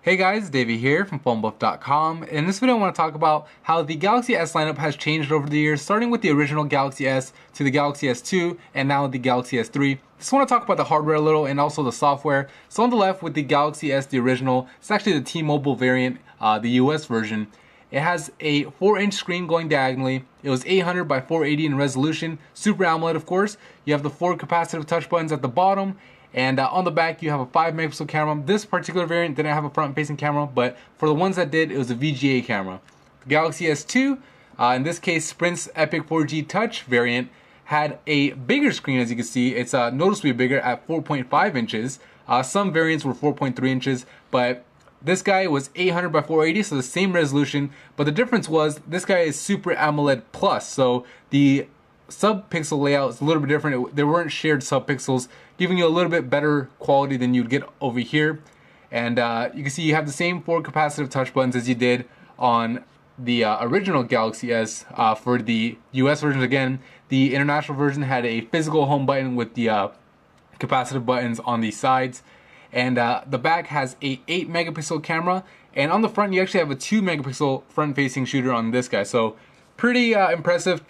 Hey guys, Davey here from PhoneBuff.com. In this video I want to talk about how the Galaxy S lineup has changed over the years, starting with the original Galaxy S to the Galaxy S2 and now the Galaxy S3. Just want to talk about the hardware a little and also the software. So on the left with the Galaxy S, the original, it's actually the T-Mobile variant, the US version. It has a 4-inch screen going diagonally. It was 800 by 480 in resolution, Super AMOLED of course. You have the 4 capacitive touch buttons at the bottom. And on the back, you have a 5 megapixel camera. This particular variant didn't have a front-facing camera, but for the ones that did, it was a VGA camera. The Galaxy S2, in this case, Sprint's Epic 4G Touch variant, had a bigger screen, as you can see. It's noticeably bigger at 4.5 inches. Some variants were 4.3 inches, but this guy was 800 by 480, so the same resolution. But the difference was this guy is Super AMOLED Plus, so the sub-pixel layout is a little bit different. There weren't shared sub-pixels, giving you a little bit better quality than you'd get over here. And you can see you have the same 4 capacitive touch buttons as you did on the original Galaxy S. For the US version, again, the international version had a physical home button with the capacitive buttons on the sides. And the back has a 8 megapixel camera, and on the front you actually have a 2 megapixel front-facing shooter on this guy. So pretty impressive,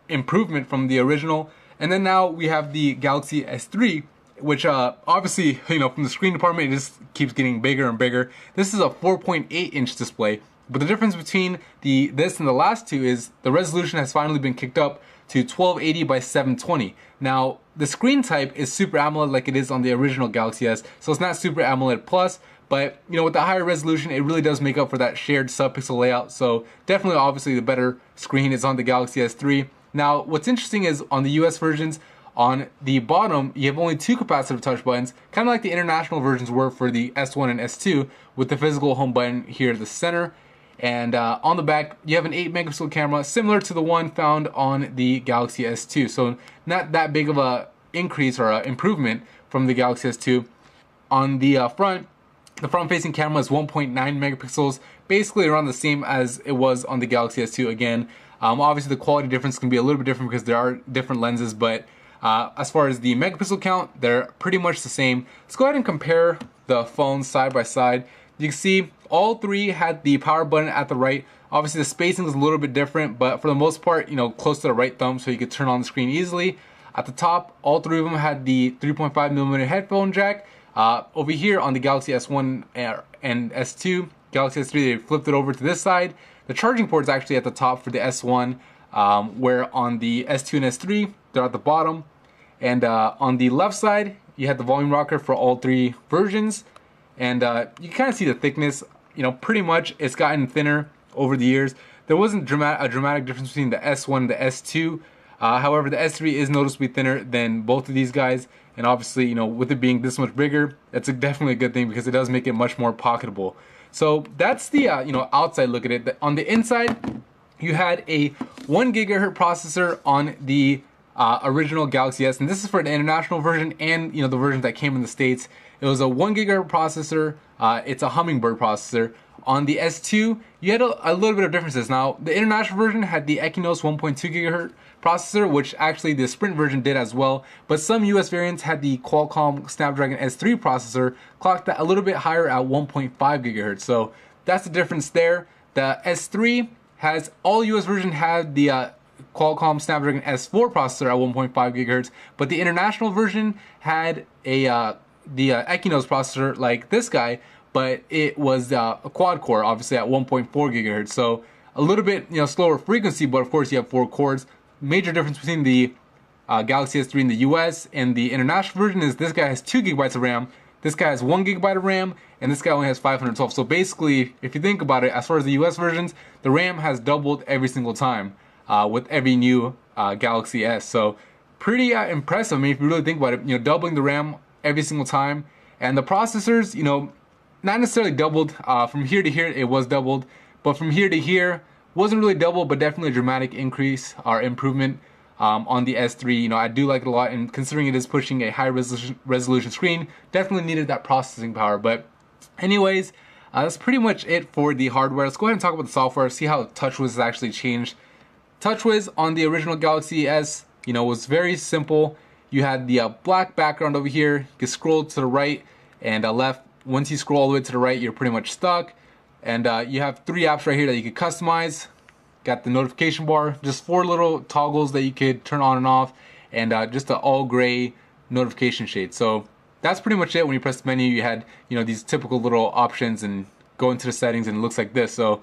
improvement from the original. And then now we have the Galaxy S3, which obviously, from the screen department, it just keeps getting bigger and bigger. This is a 4.8-inch display, but the difference between this and the last two is the resolution has finally been kicked up to 1280 by 720. Now, the screen type is Super AMOLED like it is on the original Galaxy S, so it's not Super AMOLED Plus, but with the higher resolution, it really does make up for that shared sub-pixel layout. So definitely, obviously, the better screen is on the Galaxy S3. Now, what's interesting is on the US versions, on the bottom, you have only 2 capacitive touch buttons, kind of like the international versions were for the S1 and S2, with the physical home button here at the center. And on the back, you have an 8 megapixel camera, similar to the one found on the Galaxy S2. So not that big of a increase or a improvement from the Galaxy S2. On the front, the front-facing camera is 1.9 megapixels, basically around the same as it was on the Galaxy S2 again. Obviously, the quality difference can be a little bit different because there are different lenses, but as far as the megapixel count, they're pretty much the same. Let's go ahead and compare the phones side by side. You can see all three had the power button at the right. Obviously, the spacing is a little bit different, but for the most part, close to the right thumb, so you could turn on the screen easily. At the top, all three of them had the 3.5mm headphone jack. Over here on the Galaxy S1 and S2, Galaxy S3, they flipped it over to this side. The charging port is actually at the top for the S1, where on the S2 and S3, they're at the bottom. And on the left side, you had the volume rocker for all three versions. And you can kind of see the thickness. Pretty much it's gotten thinner over the years. There wasn't a dramatic difference between the S1 and the S2. However, the S3 is noticeably thinner than both of these guys. And obviously, with it being this much bigger, that's definitely a good thing because it does make it much more pocketable. So that's the outside look at it. On the inside, you had a 1 gigahertz processor on the original Galaxy S, and this is for the international version and the version that came in the States. It was a 1 gigahertz processor. It's a Hummingbird processor. On the S2, you had a little bit of differences. Now, the international version had the Exynos 1.2 gigahertz processor, which actually the Sprint version did as well. But some US variants had the Qualcomm Snapdragon S3 processor, clocked a little bit higher at 1.5 gigahertz. So that's the difference there. The S3 has, all US version had the Qualcomm Snapdragon S4 processor at 1.5 gigahertz, but the international version had the Exynos processor like this guy, but it was a quad core, obviously at 1.4 gigahertz. So a little bit slower frequency, but of course you have 4 cores. Major difference between the Galaxy S3 in the US and the international version is this guy has 2 gigabytes of RAM, this guy has 1 gigabyte of RAM, and this guy only has 512. So basically, if you think about it, as far as the US versions, the RAM has doubled every single time with every new Galaxy S. So pretty impressive. I mean, if you really think about it, doubling the RAM every single time. And the processors, not necessarily doubled. From here to here, it was doubled. But from here to here, wasn't really double, but definitely a dramatic increase or improvement on the S3. I do like it a lot, and considering it is pushing a high resolution screen, definitely needed that processing power. But anyways, that's pretty much it for the hardware. Let's go ahead and talk about the software, see how TouchWiz has actually changed. TouchWiz on the original Galaxy S, was very simple. You had the black background over here. You can scroll to the right and left. once you scroll all the way to the right, you're pretty much stuck. And you have 3 apps right here that you could customize. Got the notification bar, just 4 little toggles that you could turn on and off, and just an all gray notification shade. So that's pretty much it. When you press the menu, you had, you know, these typical little options, and go into the settings and it looks like this. So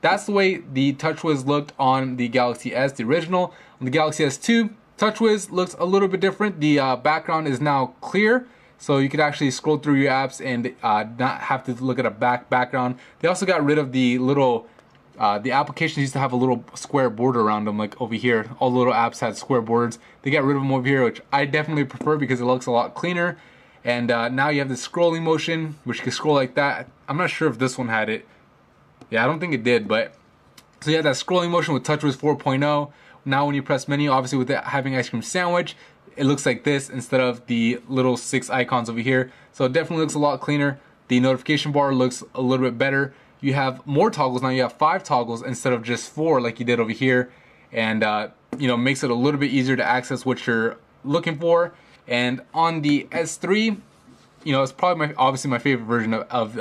that's the way the TouchWiz looked on the Galaxy S, the original. On the Galaxy S2, TouchWiz looks a little bit different. The background is now clear, so you could actually scroll through your apps and not have to look at a background. They also got rid of the little, the applications used to have a little square border around them, like over here. All the little apps had square borders. They got rid of them over here, which I definitely prefer because it looks a lot cleaner. And now you have the scrolling motion, which you can scroll like that. I'm not sure if this one had it. Yeah, I don't think it did, but so you have that scrolling motion with TouchWiz 4.0. Now when you press menu, obviously with it having ice cream sandwich, it looks like this instead of the little 6 icons over here. So it definitely looks a lot cleaner. The notification bar looks a little bit better. You have more toggles now. You have 5 toggles instead of just 4 like you did over here, and you know, makes it a little bit easier to access what you're looking for. And on the S3, you know, it's probably obviously my favorite version of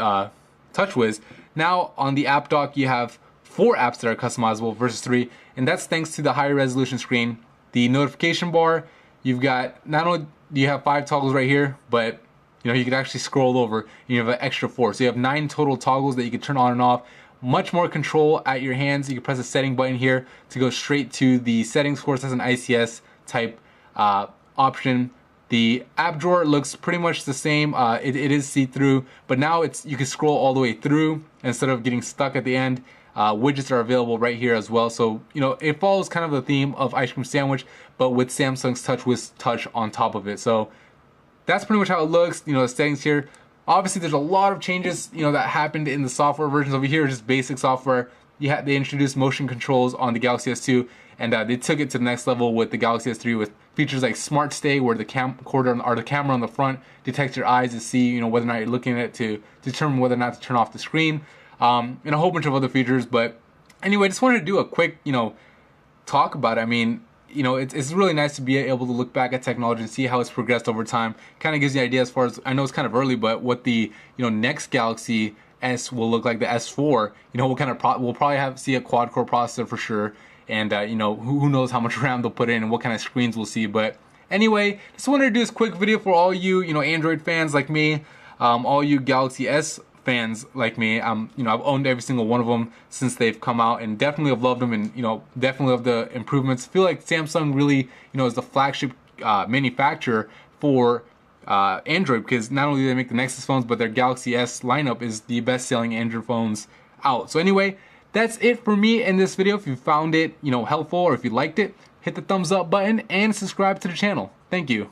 TouchWiz. Now on the app dock, you have 4 apps that are customizable versus 3, and that's thanks to the higher resolution screen. The notification bar, you've got, not only do you have 5 toggles right here, but you know, you can actually scroll over and you have an extra 4. So you have 9 total toggles that you can turn on and off. Much more control at your hands. You can press the setting button here to go straight to the settings. Of course, that's an ICS type option. The app drawer looks pretty much the same. It is see-through, but now you can scroll all the way through instead of getting stuck at the end. Widgets are available right here as well. So, you know, it follows kind of the theme of ice cream sandwich, but with Samsung's TouchWiz Touch on top of it. So that's pretty much how it looks. You know, the settings here. Obviously, there's a lot of changes, you know, that happened in the software versions. Over here, just basic software. They introduced motion controls on the Galaxy S2, and they took it to the next level with the Galaxy S3 with features like Smart Stay, where the camcorder or the camera on the front detects your eyes to see, you know, whether or not you're looking at it, to determine whether or not to turn off the screen, and a whole bunch of other features. But anyway, just wanted to do a quick, you know, talk about it. I mean, you know, it's really nice to be able to look back at technology and see how it's progressed over time. Kind of gives you an idea as far as, I know it's kind of early, but what the, you know, next Galaxy S will look like, the S4. You know, what kind of we'll probably see a quad-core processor for sure, and you know, who knows how much RAM they'll put in and what kind of screens we'll see. But anyway, just wanted to do this quick video for all you, you know, Android fans like me, all you Galaxy S fans like me. You know, I've owned every single one of them since they've come out, and definitely have loved them, and you know, definitely love the improvements. Feel like Samsung really, you know, is the flagship manufacturer for Android, because not only do they make the Nexus phones, but their Galaxy S lineup is the best-selling Android phones out. So anyway, that's it for me in this video. If you found it, you know, helpful, or if you liked it, hit the thumbs up button and subscribe to the channel. Thank you.